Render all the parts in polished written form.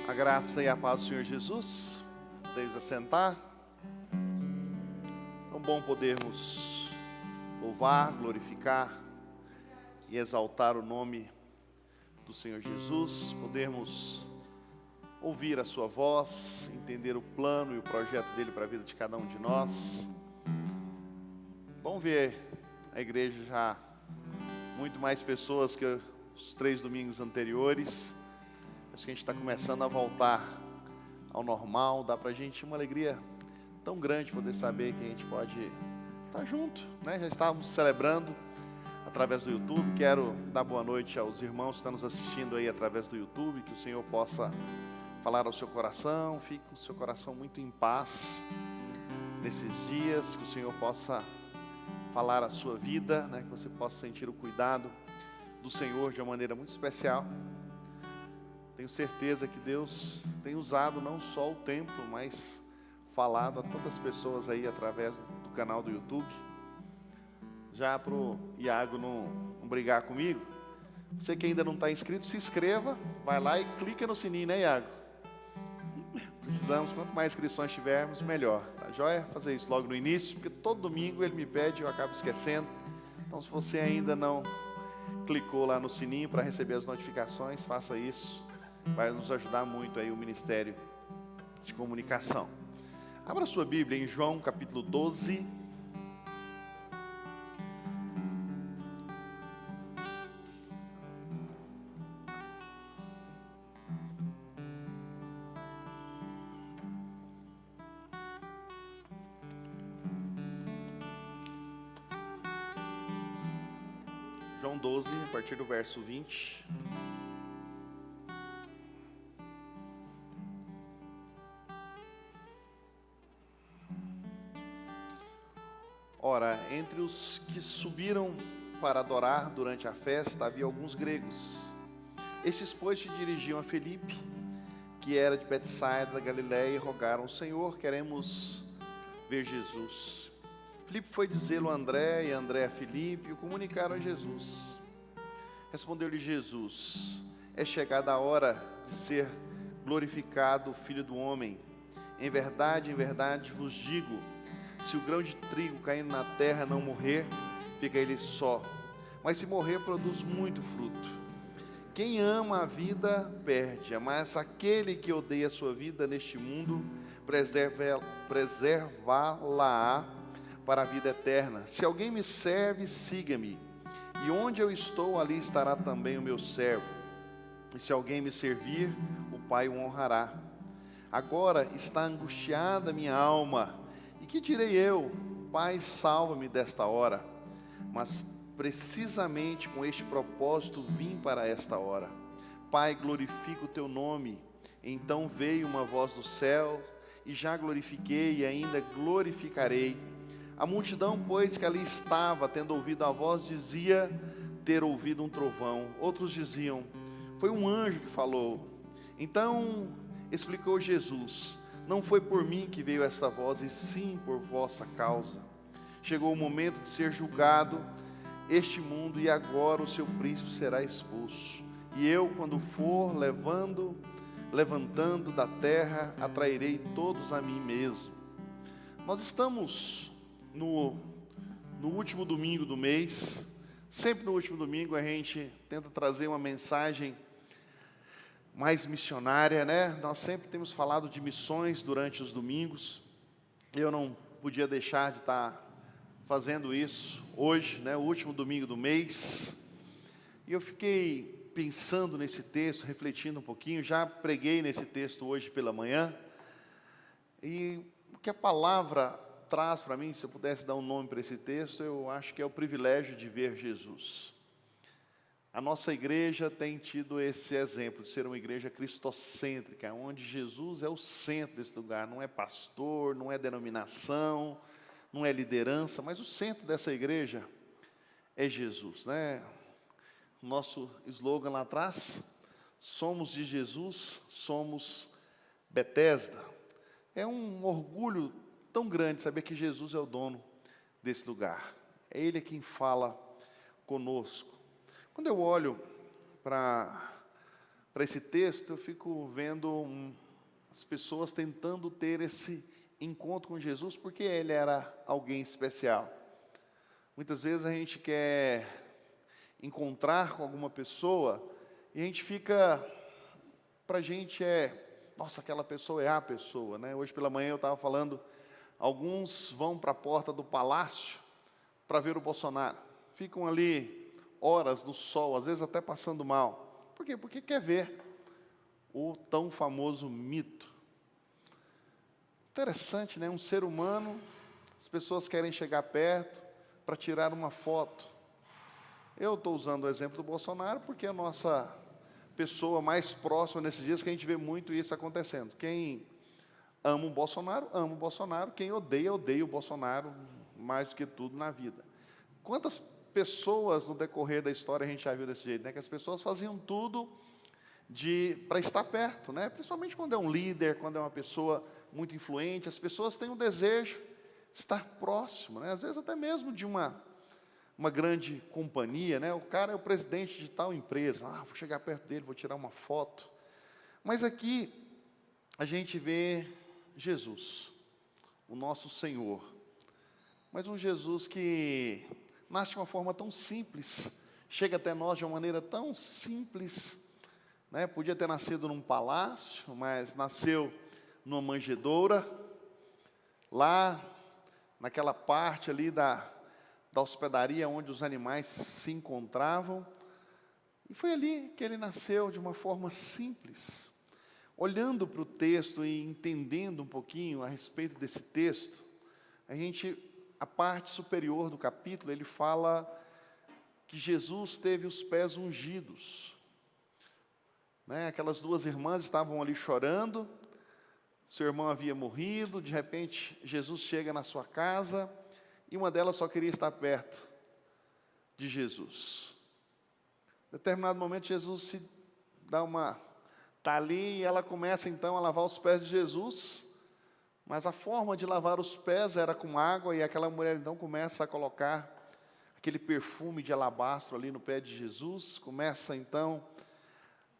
A graça e a paz do Senhor Jesus. Podemos assentar. É bom podermos louvar, glorificar e exaltar o nome do Senhor Jesus. Podermos ouvir a sua voz, entender o plano e o projeto dele para a vida de cada um de nós. Bom ver a igreja já muito mais pessoas que os 3 domingos anteriores. Acho que a gente está começando a voltar ao normal. Dá para a gente uma alegria tão grande poder saber que a gente pode estar junto, né? Já estávamos celebrando através do YouTube. Quero dar boa noite aos irmãos que estão nos assistindo aí através do YouTube. Que o Senhor possa falar ao seu coração. Fique com o seu coração muito em paz nesses dias. Que o Senhor possa falar a sua vida, né? Que você possa sentir o cuidado do Senhor de uma maneira muito especial. Tenho certeza que Deus tem usado não só o templo, mas falado a tantas pessoas aí através do canal do YouTube. Já para o Iago não brigar comigo, você que ainda não está inscrito, se inscreva, vai lá e clica no sininho, né, Iago? Precisamos, quanto mais inscrições tivermos, melhor, tá joia? Fazer isso logo no início, porque todo domingo ele me pede e eu acabo esquecendo. Então, se você ainda não clicou lá no sininho para receber as notificações, faça isso. Vai nos ajudar muito aí o Ministério de Comunicação. Abra sua Bíblia em João capítulo 12. João 12, a partir do verso 20. Ora, entre os que subiram para adorar durante a festa, havia alguns gregos. Estes, pois, se dirigiam a Filipe, que era de Betsaida da Galiléia, e rogaram ao Senhor: queremos ver Jesus. Filipe foi dizê-lo a André, e André a Filipe, e o comunicaram a Jesus. Respondeu-lhe Jesus: é chegada a hora de ser glorificado o Filho do Homem. Em verdade vos digo, se o grão de trigo caindo na terra não morrer, fica ele só, mas se morrer, produz muito fruto. Quem ama a vida, perde-a, mas aquele que odeia a sua vida neste mundo, preservá-la-á para a vida eterna. Se alguém me serve, siga-me, e onde eu estou, ali estará também o meu servo. E se alguém me servir, o Pai o honrará. Agora está angustiada minha alma. E que direi eu? Pai, salva-me desta hora. Mas precisamente com este propósito vim para esta hora. Pai, glorifica o teu nome. Então veio uma voz do céu, e já glorifiquei e ainda glorificarei. A multidão, pois, que ali estava, tendo ouvido a voz, dizia ter ouvido um trovão. Outros diziam: foi um anjo que falou. Então explicou Jesus: não foi por mim que veio essa voz, e sim por vossa causa. Chegou o momento de ser julgado este mundo, e agora o seu príncipe será expulso. E eu, quando for levantando da terra, atrairei todos a mim mesmo. Nós estamos no último domingo do mês. Sempre no último domingo a gente tenta trazer uma mensagem mais missionária, né? Nós sempre temos falado de missões durante os domingos. Eu não podia deixar de estar fazendo isso hoje, né? O último domingo do mês. E eu fiquei pensando nesse texto, refletindo um pouquinho. Já preguei nesse texto hoje pela manhã. E o que a palavra traz para mim, se eu pudesse dar um nome para esse texto, eu acho que é o privilégio de ver Jesus. A nossa igreja tem tido esse exemplo de ser uma igreja cristocêntrica, onde Jesus é o centro desse lugar. Não é pastor, não é denominação, não é liderança, mas o centro dessa igreja é Jesus, né? O nosso slogan lá atrás: somos de Jesus, somos Betesda. É um orgulho tão grande saber que Jesus é o dono desse lugar. É Ele quem fala conosco. Quando eu olho para para esse texto, eu fico vendo as pessoas tentando ter esse encontro com Jesus, porque ele era alguém especial. Muitas vezes a gente quer encontrar com alguma pessoa e a gente fica, para a gente nossa, aquela pessoa é a pessoa, né? Hoje pela manhã eu estava falando, alguns vão para a porta do palácio para ver o Bolsonaro, ficam ali horas no sol, às vezes até passando mal. Por quê? Porque quer ver o tão famoso mito. Interessante, né? Um ser humano, as pessoas querem chegar perto para tirar uma foto. Eu estou usando o exemplo do Bolsonaro porque é a nossa pessoa mais próxima nesses dias, que a gente vê muito isso acontecendo. Quem ama o Bolsonaro, ama o Bolsonaro. Quem odeia, odeia o Bolsonaro mais do que tudo na vida. Quantas pessoas no decorrer da história a gente já viu desse jeito, né? Que as pessoas faziam tudo para estar perto, né? Principalmente quando é um líder, quando é uma pessoa muito influente, as pessoas têm um desejo de estar próximo, né? Às vezes até mesmo de uma grande companhia, né? O cara é o presidente de tal empresa, vou chegar perto dele, vou tirar uma foto. Mas aqui a gente vê Jesus, o nosso Senhor, mas um Jesus que nasce de uma forma tão simples, chega até nós de uma maneira tão simples, né? Podia ter nascido num palácio, mas nasceu numa manjedoura, lá naquela parte ali da hospedaria onde os animais se encontravam, e foi ali que ele nasceu de uma forma simples. Olhando para o texto e entendendo um pouquinho a respeito desse texto, a parte superior do capítulo, ele fala que Jesus teve os pés ungidos, né? Aquelas duas irmãs estavam ali chorando, seu irmão havia morrido, de repente Jesus chega na sua casa, e uma delas só queria estar perto de Jesus. Em determinado momento, Jesus está ali, e ela começa então a lavar os pés de Jesus, mas a forma de lavar os pés era com água, e aquela mulher então começa a colocar aquele perfume de alabastro ali no pé de Jesus, começa então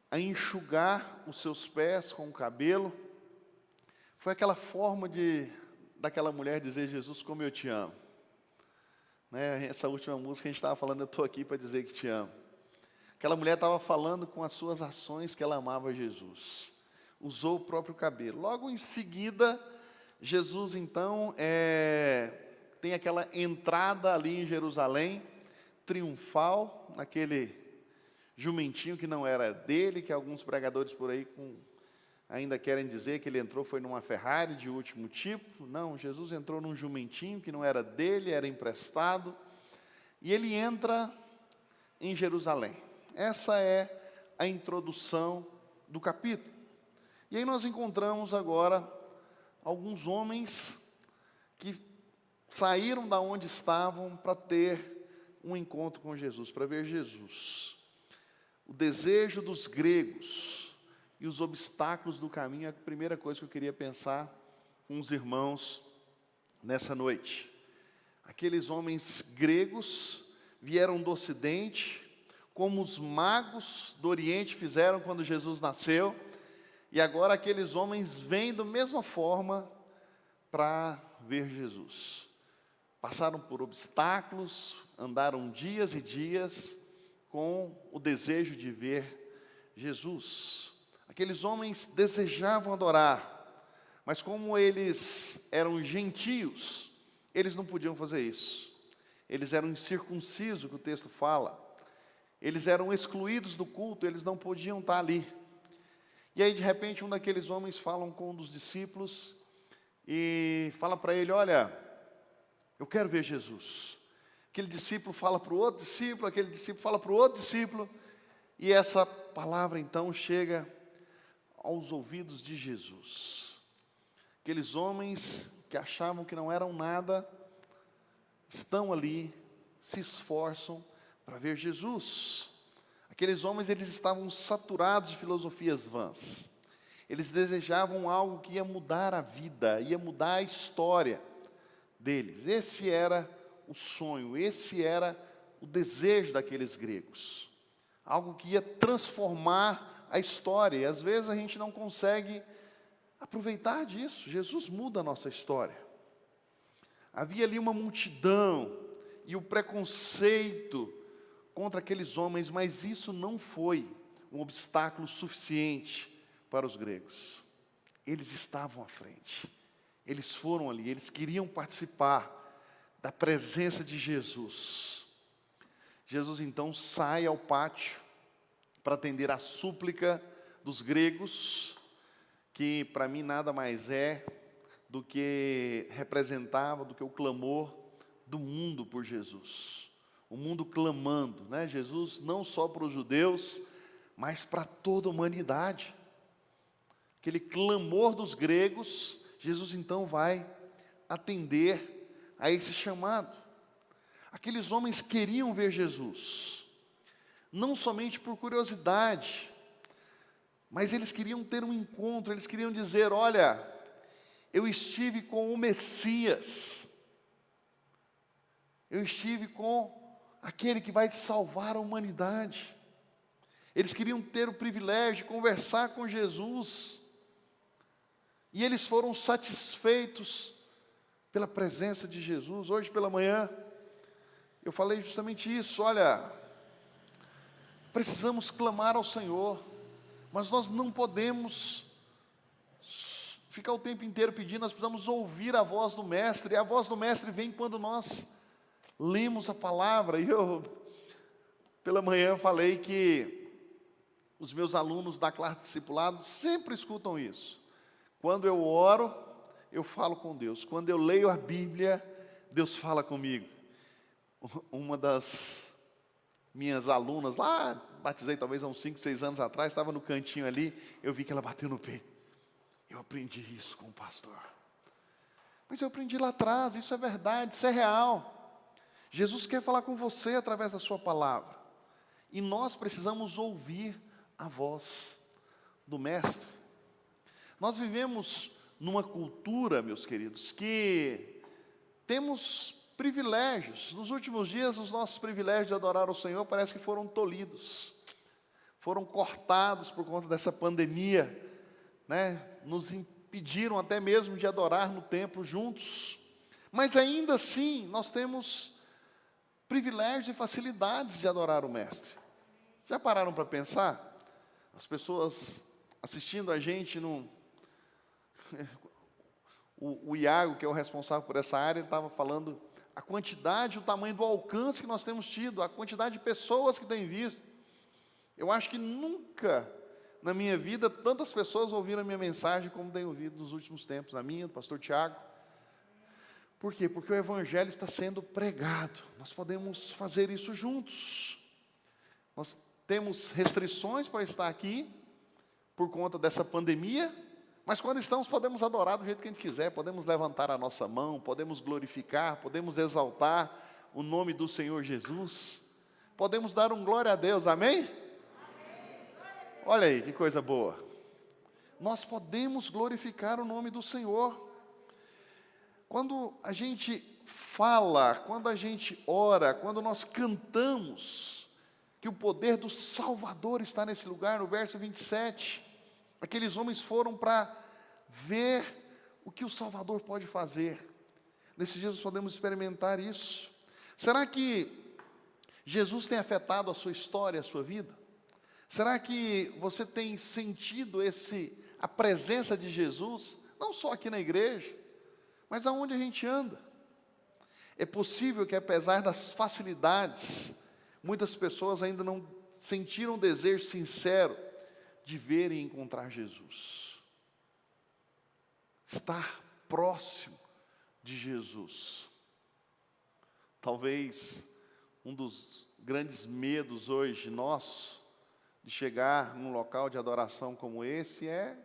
a enxugar os seus pés com o cabelo. Foi aquela forma daquela mulher dizer: Jesus, como eu te amo. Né? Essa última música a gente estava falando, eu estou aqui para dizer que te amo. Aquela mulher estava falando com as suas ações que ela amava Jesus. Usou o próprio cabelo. Logo em seguida, Jesus então tem aquela entrada ali em Jerusalém, triunfal, naquele jumentinho que não era dele, que alguns pregadores por aí ainda querem dizer que ele entrou foi numa Ferrari de último tipo. Não, Jesus entrou num jumentinho que não era dele, era emprestado, e ele entra em Jerusalém. Essa é a introdução do capítulo. E aí nós encontramos agora alguns homens que saíram da onde estavam para ter um encontro com Jesus, para ver Jesus. O desejo dos gregos e os obstáculos do caminho é a primeira coisa que eu queria pensar com os irmãos nessa noite. Aqueles homens gregos vieram do Ocidente, como os magos do Oriente fizeram quando Jesus nasceu, e agora aqueles homens vêm da mesma forma para ver Jesus. Passaram por obstáculos, andaram dias e dias com o desejo de ver Jesus. Aqueles homens desejavam adorar, mas como eles eram gentios, eles não podiam fazer isso. Eles eram incircuncisos, que o texto fala. Eles eram excluídos do culto, eles não podiam estar ali. E aí, de repente, um daqueles homens fala com um dos discípulos e fala para ele: olha, eu quero ver Jesus. Aquele discípulo fala para o outro discípulo, aquele discípulo fala para o outro discípulo, e essa palavra então chega aos ouvidos de Jesus. Aqueles homens que achavam que não eram nada, estão ali, se esforçam para ver Jesus. Aqueles homens, eles estavam saturados de filosofias vãs. Eles desejavam algo que ia mudar a vida, ia mudar a história deles. Esse era o sonho, esse era o desejo daqueles gregos. Algo que ia transformar a história, e às vezes a gente não consegue aproveitar disso. Jesus muda a nossa história. Havia ali uma multidão e o preconceito contra aqueles homens, mas isso não foi um obstáculo suficiente para os gregos. Eles estavam à frente, eles foram ali, eles queriam participar da presença de Jesus. Jesus então sai ao pátio para atender a súplica dos gregos, que para mim nada mais é do que representava, do que o clamor do mundo por Jesus. O mundo clamando, né? Jesus não só para os judeus, mas para toda a humanidade. Aquele clamor dos gregos, Jesus então vai atender a esse chamado. Aqueles homens queriam ver Jesus, não somente por curiosidade, mas eles queriam ter um encontro, eles queriam dizer: olha, eu estive com o Messias, eu estive com aquele que vai salvar a humanidade. Eles queriam ter o privilégio de conversar com Jesus, e eles foram satisfeitos pela presença de Jesus. Hoje pela manhã, eu falei justamente isso: olha, precisamos clamar ao Senhor, mas nós não podemos ficar o tempo inteiro pedindo, nós precisamos ouvir a voz do Mestre, e a voz do Mestre vem quando nós lemos a palavra. E eu, pela manhã, falei que os meus alunos da classe de discipulado sempre escutam isso. Quando eu oro, eu falo com Deus. Quando eu leio a Bíblia, Deus fala comigo. Uma das minhas alunas lá, batizei talvez há uns 5, 6 anos atrás, estava no cantinho ali, eu vi que ela bateu no peito. Eu aprendi isso com o pastor. Mas eu aprendi lá atrás, isso é verdade, isso é real. Jesus quer falar com você através da sua palavra. E nós precisamos ouvir a voz do Mestre. Nós vivemos numa cultura, meus queridos, que temos privilégios. Nos últimos dias, os nossos privilégios de adorar o Senhor parece que foram tolhidos. Foram cortados por conta dessa pandemia, né? Nos impediram até mesmo de adorar no templo juntos. Mas ainda assim, nós temos privilégios e facilidades de adorar o Mestre. Já pararam para pensar? As pessoas assistindo a gente o Iago, que é o responsável por essa área, estava falando a quantidade, o tamanho do alcance que nós temos tido, a quantidade de pessoas que têm visto. Eu acho que nunca na minha vida tantas pessoas ouviram a minha mensagem como têm ouvido nos últimos tempos, a minha, do pastor Tiago. Por quê? Porque o Evangelho está sendo pregado. Nós podemos fazer isso juntos. Nós temos restrições para estar aqui, por conta dessa pandemia, mas quando estamos, podemos adorar do jeito que a gente quiser, podemos levantar a nossa mão, podemos glorificar, podemos exaltar o nome do Senhor Jesus, podemos dar um glória a Deus, amém? Amém. Olha aí, que coisa boa. Nós podemos glorificar o nome do Senhor. Quando a gente fala, quando a gente ora, quando nós cantamos, que o poder do Salvador está nesse lugar, no verso 27, aqueles homens foram para ver o que o Salvador pode fazer. Nesses dias nós podemos experimentar isso. Será que Jesus tem afetado a sua história, a sua vida? Será que você tem sentido a presença de Jesus, não só aqui na igreja, mas aonde a gente anda? É possível que, apesar das facilidades, muitas pessoas ainda não sentiram um desejo sincero de ver e encontrar Jesus. Estar próximo de Jesus. Talvez um dos grandes medos hoje nossos, de chegar num local de adoração como esse, é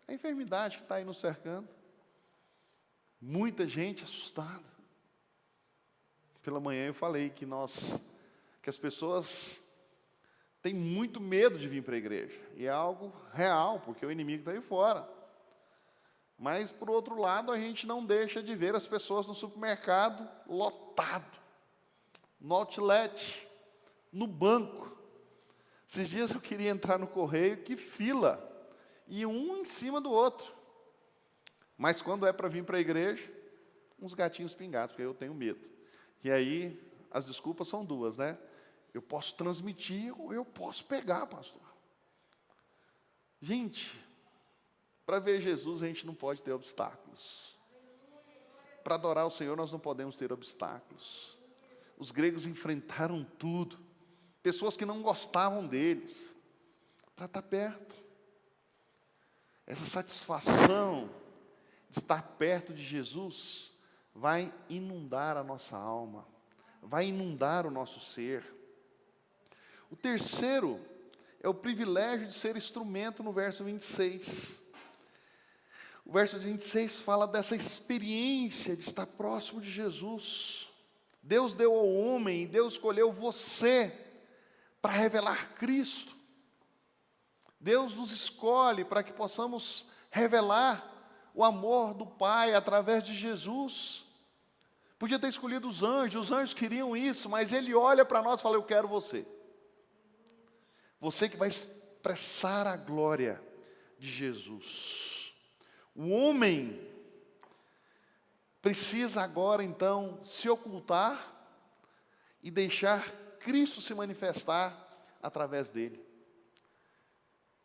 a enfermidade que está aí nos cercando. Muita gente assustada. Pela manhã eu falei que as pessoas têm muito medo de vir para a igreja. E é algo real, porque o inimigo está aí fora. Mas, por outro lado, a gente não deixa de ver as pessoas no supermercado lotado, no outlet, no banco, Esses dias eu queria entrar no correio, que fila, e um em cima do outro. Mas quando é para vir para a igreja, uns gatinhos pingados, porque eu tenho medo. E aí, as desculpas são duas, né? Eu posso transmitir ou eu posso pegar, pastor. Gente, para ver Jesus a gente não pode ter obstáculos. Para adorar o Senhor nós não podemos ter obstáculos. Os gregos enfrentaram tudo. Pessoas que não gostavam deles. Para estar perto. Essa satisfação de estar perto de Jesus vai inundar a nossa alma. Vai inundar o nosso ser. O terceiro é o privilégio de ser instrumento no verso 26. O verso 26 fala dessa experiência de estar próximo de Jesus. Deus deu ao homem, Deus escolheu você para revelar Cristo. Deus nos escolhe para que possamos revelar o amor do Pai através de Jesus. Podia ter escolhido os anjos queriam isso, mas Ele olha para nós e fala, eu quero você. Você que vai expressar a glória de Jesus. O homem precisa agora então se ocultar e deixar Cristo se manifestar através dele.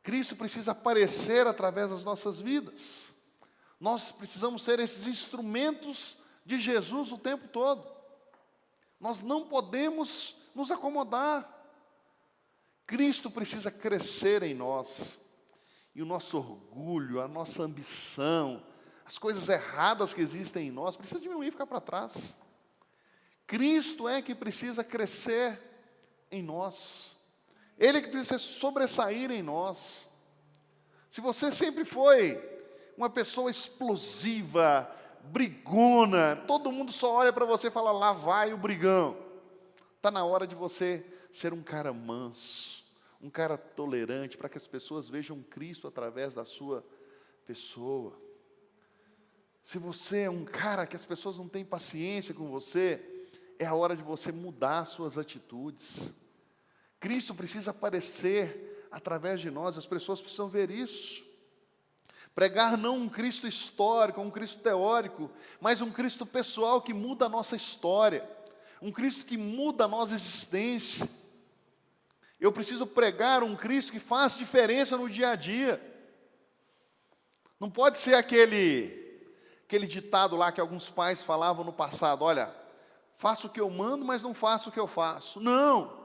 Cristo precisa aparecer através das nossas vidas. Nós precisamos ser esses instrumentos de Jesus o tempo todo. Nós não podemos nos acomodar. Cristo precisa crescer em nós. E o nosso orgulho, a nossa ambição, as coisas erradas que existem em nós, precisa diminuir e ficar para trás. Cristo é que precisa crescer em nós. Ele é que precisa sobressair em nós. Se você sempre foi uma pessoa explosiva, brigona, todo mundo só olha para você e fala, lá vai o brigão. Está na hora de você ser um cara manso, um cara tolerante, para que as pessoas vejam Cristo através da sua pessoa. Se você é um cara que as pessoas não têm paciência com você, é a hora de você mudar suas atitudes. Cristo precisa aparecer através de nós, as pessoas precisam ver isso. Pregar não um Cristo histórico, um Cristo teórico, mas um Cristo pessoal que muda a nossa história, um Cristo que muda a nossa existência. Eu preciso pregar um Cristo que faz diferença no dia a dia. Não pode ser aquele ditado lá que alguns pais falavam no passado, olha, faço o que eu mando, mas não faço o que eu faço. Não!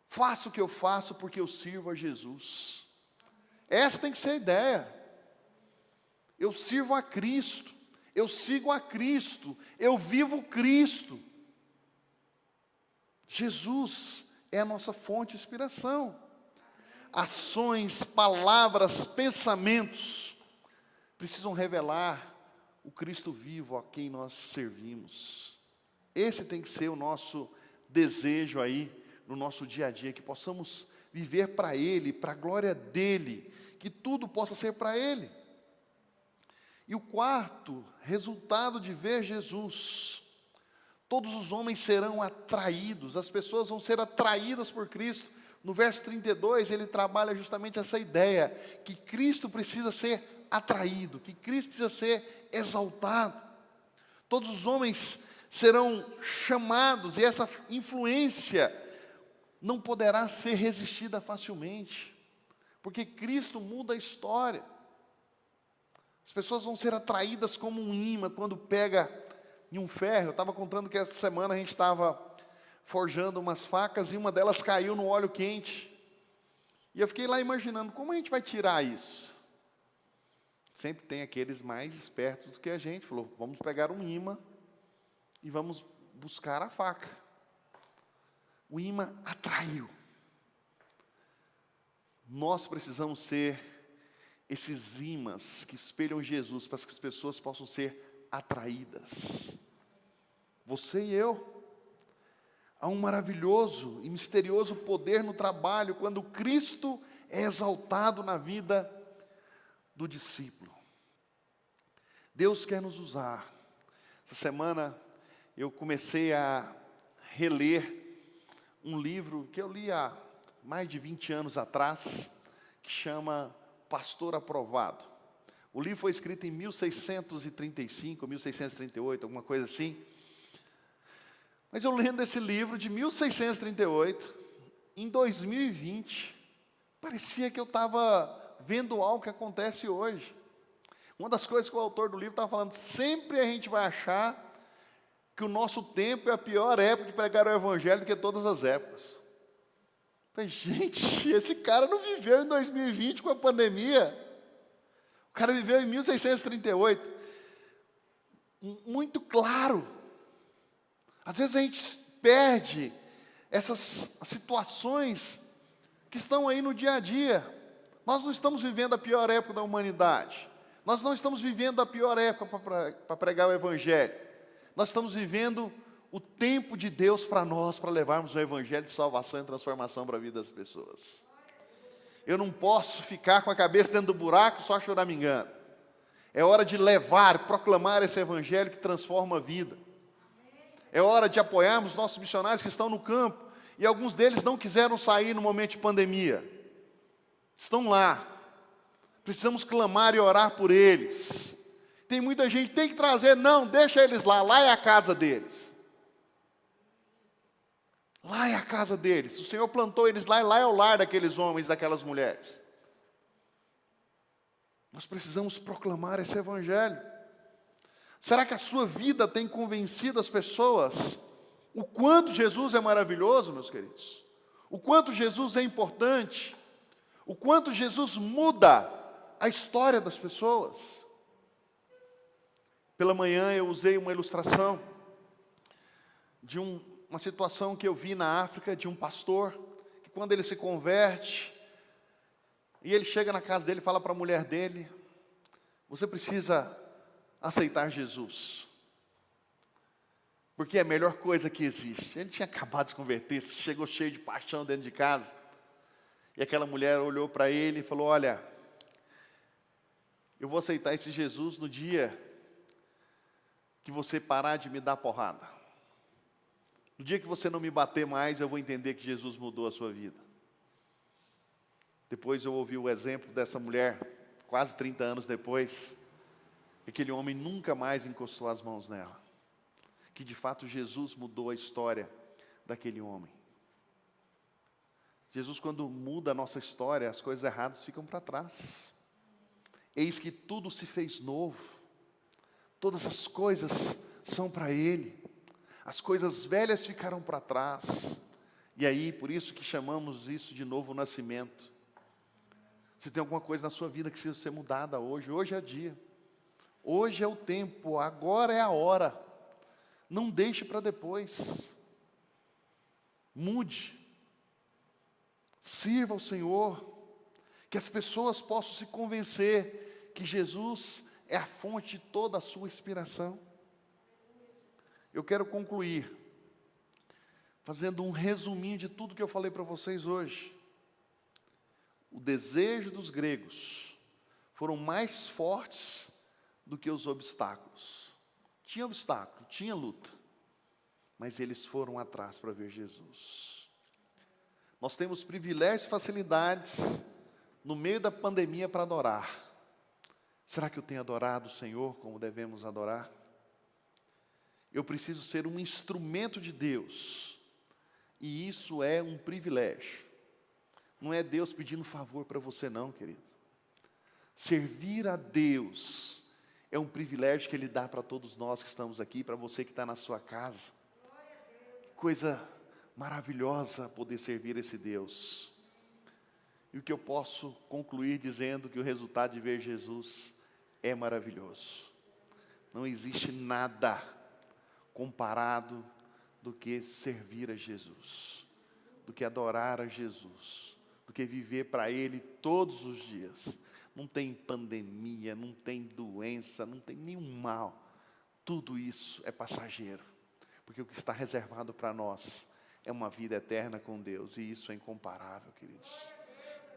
Faço o que eu faço porque eu sirvo a Jesus. Essa tem que ser a ideia. Eu sirvo a Cristo, eu sigo a Cristo, eu vivo Cristo. Jesus é a nossa fonte de inspiração. Ações, palavras, pensamentos precisam revelar o Cristo vivo a quem nós servimos. Esse tem que ser o nosso desejo aí no nosso dia a dia, que possamos viver para Ele, para a glória dEle, que tudo possa ser para Ele. E o quarto, resultado de ver Jesus, todos os homens serão atraídos, as pessoas vão ser atraídas por Cristo. No verso 32, ele trabalha justamente essa ideia, que Cristo precisa ser atraído, que Cristo precisa ser exaltado. Todos os homens serão chamados, e essa influência não poderá ser resistida facilmente, porque Cristo muda a história. As pessoas vão ser atraídas como um imã quando pega em um ferro. Eu estava contando que essa semana a gente estava forjando umas facas e uma delas caiu no óleo quente. E eu fiquei lá imaginando, como a gente vai tirar isso? Sempre tem aqueles mais espertos do que a gente. Falou, vamos pegar um imã e vamos buscar a faca. O imã atraiu. Nós precisamos ser esses imãs que espelham Jesus para que as pessoas possam ser atraídas. Você e eu. Há um maravilhoso e misterioso poder no trabalho quando Cristo é exaltado na vida do discípulo. Deus quer nos usar. Essa semana eu comecei a reler um livro que eu li há mais de 20 anos atrás, que chama Pastor Aprovado. O livro foi escrito em 1635, 1638, alguma coisa assim. Mas eu lendo esse livro de 1638, em 2020, parecia que eu estava vendo algo que acontece hoje. Uma das coisas que o autor do livro estava falando, sempre a gente vai achar que o nosso tempo é a pior época de pregar o evangelho do que todas as épocas. Falei, gente, esse cara não viveu em 2020 com a pandemia. O cara viveu em 1638. Muito claro. Às vezes a gente perde essas situações que estão aí no dia a dia. Nós não estamos vivendo a pior época da humanidade. Nós não estamos vivendo a pior época para pregar o evangelho. Nós estamos vivendo o tempo de Deus para nós, para levarmos o evangelho de salvação e transformação para a vida das pessoas. Eu não posso ficar com a cabeça dentro do buraco só choramingando. É hora de levar, proclamar esse evangelho que transforma a vida. É hora de apoiarmos nossos missionários que estão no campo. E alguns deles não quiseram sair no momento de pandemia. Estão lá. Precisamos clamar e orar por eles. Tem muita gente que tem que trazer, não, deixa eles lá. Lá é a casa deles. Lá é a casa deles. O Senhor plantou eles lá e lá é o lar daqueles homens, daquelas mulheres. Nós precisamos proclamar esse evangelho. Será que a sua vida tem convencido as pessoas o quanto Jesus é maravilhoso, meus queridos? O quanto Jesus é importante? O quanto Jesus muda a história das pessoas? Pela manhã eu usei uma ilustração de uma situação que eu vi na África, de um pastor, que quando ele se converte, e ele chega na casa dele e fala para a mulher dele, você precisa aceitar Jesus, porque é a melhor coisa que existe. Ele tinha acabado de se converter, chegou cheio de paixão dentro de casa, e aquela mulher olhou para ele e falou, olha, eu vou aceitar esse Jesus no dia que você parar de me dar porrada. No dia que você não me bater mais, eu vou entender que Jesus mudou a sua vida. Depois eu ouvi o exemplo dessa mulher, quase 30 anos depois, aquele homem nunca mais encostou as mãos nela. Que de fato Jesus mudou a história daquele homem. Jesus, quando muda a nossa história, as coisas erradas ficam para trás. Eis que tudo se fez novo. Todas as coisas são para Ele. As coisas velhas ficaram para trás. E aí, por isso que chamamos isso de novo nascimento. Se tem alguma coisa na sua vida que precisa ser mudada hoje, hoje é o dia. Hoje é o tempo, agora é a hora. Não deixe para depois. Mude. Sirva ao Senhor. Que as pessoas possam se convencer que Jesus é a fonte de toda a sua inspiração. Eu quero concluir fazendo um resuminho de tudo que eu falei para vocês hoje. O desejo dos gregos foram mais fortes do que os obstáculos. Tinha obstáculo, tinha luta, mas eles foram atrás para ver Jesus. Nós temos privilégios e facilidades no meio da pandemia para adorar. Será que eu tenho adorado o Senhor como devemos adorar? Eu preciso ser um instrumento de Deus, e isso é um privilégio. Não é Deus pedindo favor para você não, querido. Servir a Deus é um privilégio que Ele dá para todos nós que estamos aqui, para você que está na sua casa. Coisa maravilhosa poder servir esse Deus. E o que eu posso concluir dizendo que o resultado de ver Jesus é maravilhoso. Não existe nada comparado do que servir a Jesus, do que adorar a Jesus, do que viver para Ele todos os dias. Não tem pandemia, não tem doença, não tem nenhum mal. Tudo isso é passageiro, porque o que está reservado para nós é uma vida eterna com Deus, e isso é incomparável, queridos.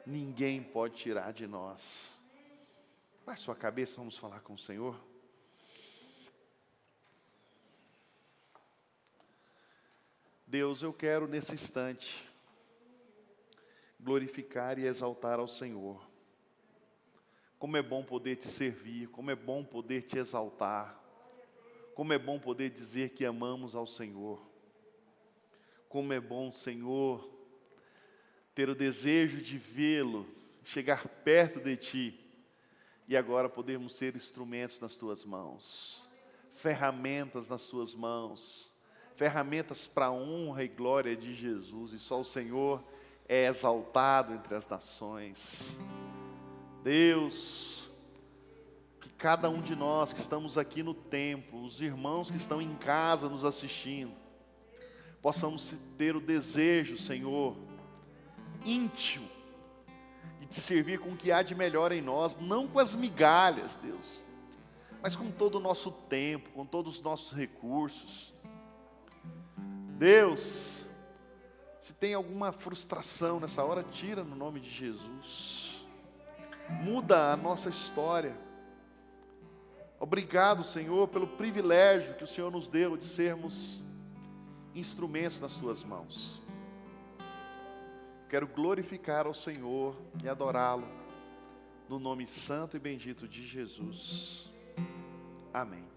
Ninguém pode tirar de nós. Baixe sua cabeça, vamos falar com o Senhor. Deus, eu quero nesse instante glorificar e exaltar ao Senhor. Como é bom poder te servir, como é bom poder te exaltar, como é bom poder dizer que amamos ao Senhor. Como é bom, Senhor, ter o desejo de vê-lo, chegar perto de Ti, e agora podermos ser instrumentos nas Tuas mãos, ferramentas nas Tuas mãos, ferramentas para a honra e glória de Jesus, e só o Senhor é exaltado entre as nações. Deus, que cada um de nós que estamos aqui no templo, os irmãos que estão em casa nos assistindo, possamos ter o desejo, Senhor, íntimo, de te servir com o que há de melhor em nós, não com as migalhas, Deus, mas com todo o nosso tempo, com todos os nossos recursos. Deus, se tem alguma frustração nessa hora, tira no nome de Jesus. Muda a nossa história. Obrigado, Senhor, pelo privilégio que o Senhor nos deu de sermos instrumentos nas Tuas mãos. Quero glorificar ao Senhor e adorá-lo, no nome santo e bendito de Jesus. Amém.